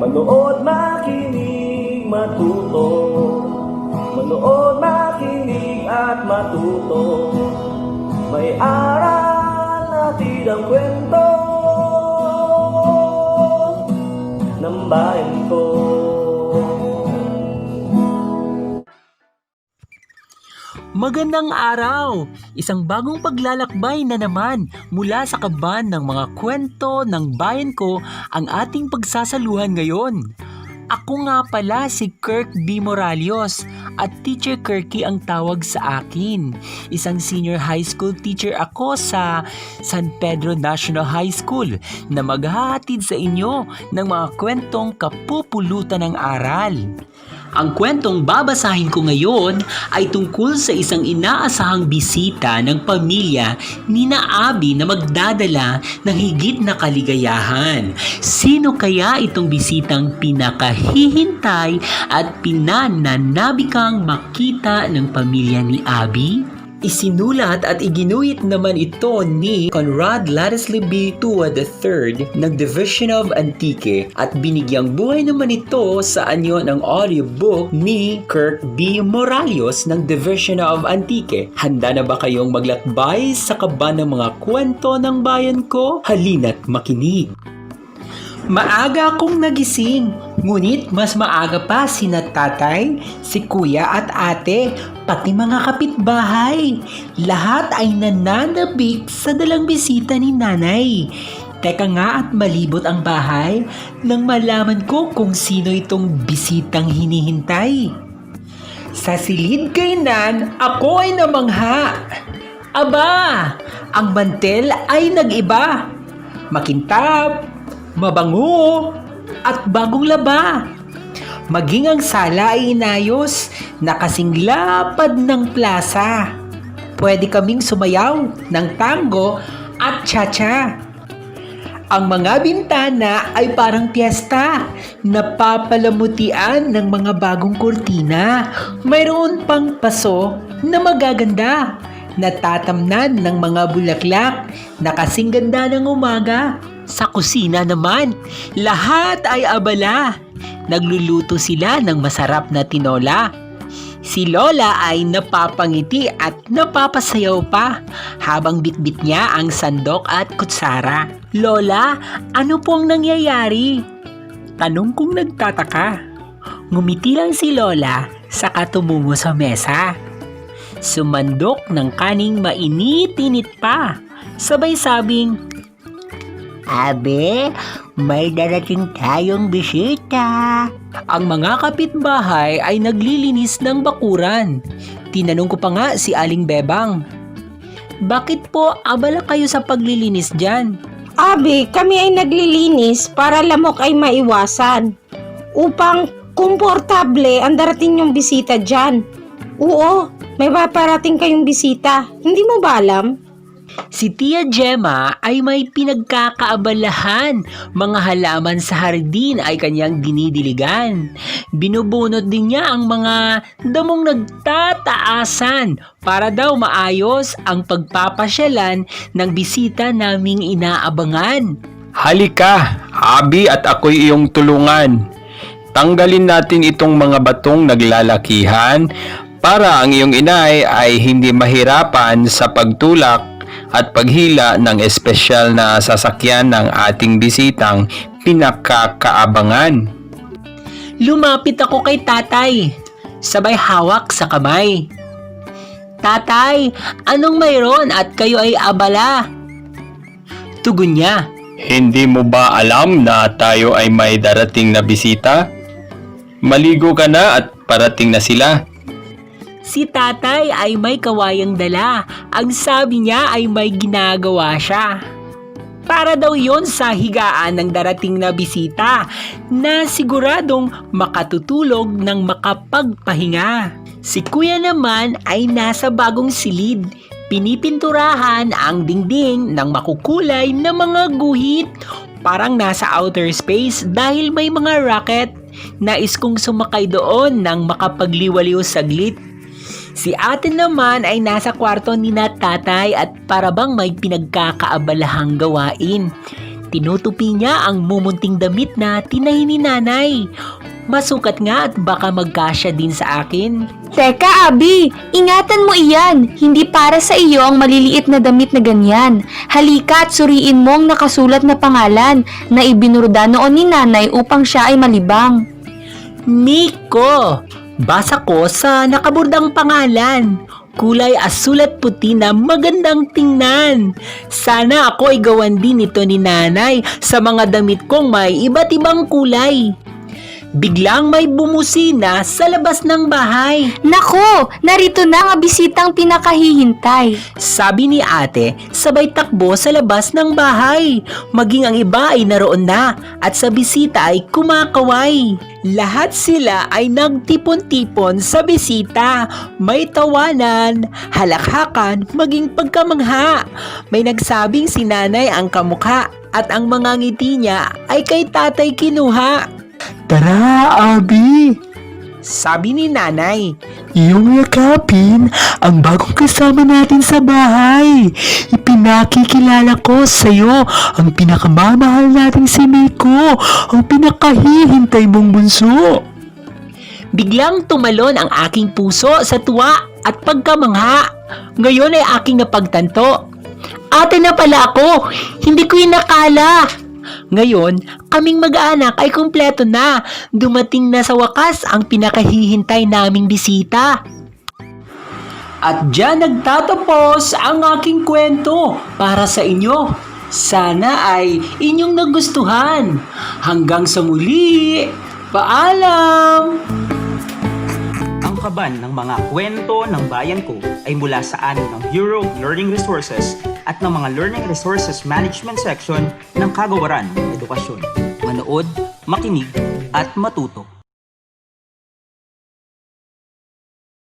Manood, makinig, matuto. Manood, makinig at matuto. May aral natin ang kwento ng bayan ko. Magandang araw! Isang bagong paglalakbay na naman mula sa kaban ng mga kwento ng bayan ko ang ating pagsasaluhan ngayon. Ako nga pala si Kirk B. Moralios at Teacher Kirky ang tawag sa akin. Isang senior high school teacher ako sa San Pedro National High School na maghahatid sa inyo ng mga kwentong kapupulutan ng aral. Ang kwentong babasahin ko ngayon ay tungkol sa isang inaasahang bisita ng pamilya ni na Abby na magdadala ng higit na kaligayahan. Sino kaya itong bisitang pinakahihintay at pinananabikang makita ng pamilya ni Abby? Isinulat at iginuhit naman ito ni Conrad Ladisley B. Tua III ng Division of Antique at binigyang buhay naman ito sa anyo ng audiobook ni Kirk B. Moralios ng Division of Antique. Handa na ba kayong maglakbay sa kaban ng mga kwento ng bayan ko? Halina't makinig! Maaga akong nagising, ngunit mas maaga pa sina tatay, si kuya at ate, pati mga kapitbahay. Lahat ay nananabik sa dalang bisita ni nanay. Teka nga at malibot ang bahay nang malaman ko kung sino itong bisitang hinihintay. Sa silid kainan, ako ay namangha. Aba, ang mantel ay nag-iba. Makintab, mabango, at bagong laba. Maging ang sala ay inayos na kasing lapad ng plaza. Pwede kaming sumayaw ng tango at cha-cha. Ang mga bintana ay parang piyesta, napapalamutian ng mga bagong kurtina. Mayroon pang paso na magaganda, natatamnan ng mga bulaklak na kasing ganda ng umaga. Sa kusina naman, lahat ay abala. Nagluluto sila ng masarap na tinola. Si Lola ay napapangiti at napapasayaw pa habang bitbit niya ang sandok at kutsara. Lola, ano pong nangyayari? Tanong kong nagtataka. Ngumiti lang si Lola saka tumungo sa mesa. Sumandok ng kaning mainit-init pa. Sabay sabing, Abe, may darating tayong bisita. Ang mga kapitbahay ay naglilinis ng bakuran. Tinanong ko pa nga si Aling Bebang, bakit po abala kayo sa paglilinis dyan? Abi, kami ay naglilinis para lamok ay maiwasan. Upang komportable ang darating yung bisita dyan. Oo, may paparating kayong bisita. Hindi mo ba alam? Si Tia Gemma ay may pinagkakaabalahan. Mga halaman sa hardin ay kanyang dinidiligan. Binubunot din niya ang mga damong nagtataasan para daw maayos ang pagpapasyalan ng bisita naming inaabangan. Halika, Abby at ako'y iyong tulungan. Tanggalin natin itong mga batong naglalakihan para ang iyong inay ay hindi mahirapan sa pagtulak at paghila ng espesyal na sasakyan ng ating bisitang pinakakaabangan. Lumapit ako kay tatay, sabay hawak sa kamay. Tatay, anong mayroon at kayo ay abala? Tugon niya, Hindi mo ba alam na tayo ay may darating na bisita? Maligo ka na at parating na sila. si tatay ay may kawayang dala. Ang sabi niya ay may ginagawa siya. Para daw yon sa higaan ng darating na bisita na siguradong makatutulog ng makapagpahinga. Si kuya naman ay nasa bagong silid. Pinipinturahan ang dingding ng makukulay na mga guhit. Parang nasa outer space dahil may mga rocket. Nais kong sumakay doon nang makapagliwaliw saglit. Si ate naman ay nasa kwarto ni na tatay at parabang may pinagkakaabalahang gawain. Tinutupi niya ang mumunting damit na tinahi ni nanay. Masukat nga at baka magkasya din sa akin. Teka, Abi, ingatan mo iyan. Hindi para sa iyo ang maliliit na damit na ganyan. Halika at suriin mo ang nakasulat na pangalan na ibinurda noon ni nanay upang siya ay malibang. Miko! Basa ko sa nakaburdang pangalan. Kulay asul at puti na magandang tingnan. Sana ako ay gawan din ito ni nanay sa mga damit kong may iba't ibang kulay. Biglang may bumusina sa labas ng bahay. Nako, narito na ang bisitang pinakahihintay. Sabi ni ate, sabay takbo sa labas ng bahay. Maging ang iba ay naroon na at sa bisita ay kumakaway. Lahat sila ay nagtipon-tipon sa bisita. May tawanan, halakhakan, maging pagkamangha. May nagsabing si nanay ang kamukha at ang mga ngiti niya ay kay tatay kinuha. Tara, Abi! Sabi ni nanay. Iyong yakapin ang bagong kasama natin sa bahay. Ipinakikilala ko sa iyo ang pinakamamahal nating si Miko, ang pinakahihintay mong bunso. Biglang tumalon ang aking puso sa tuwa at pagkamangha. Ngayon ay aking napagtanto. Ate na pala ako! Hindi ko inakala! Ngayon, kaming mag-anak ay kumpleto na. Dumating na sa wakas ang pinakahihintay naming bisita. At diyan nagtatapos ang aking kwento para sa inyo. Sana ay inyong nagustuhan. Hanggang sa muli, paalam! Ang kaban ng mga kwento ng bayan ko ay mula sa amin ng Bureau of Learning Resources at ng mga Learning Resources Management Section ng Kagawaran ng Edukasyon. Manood, makinig, at matuto.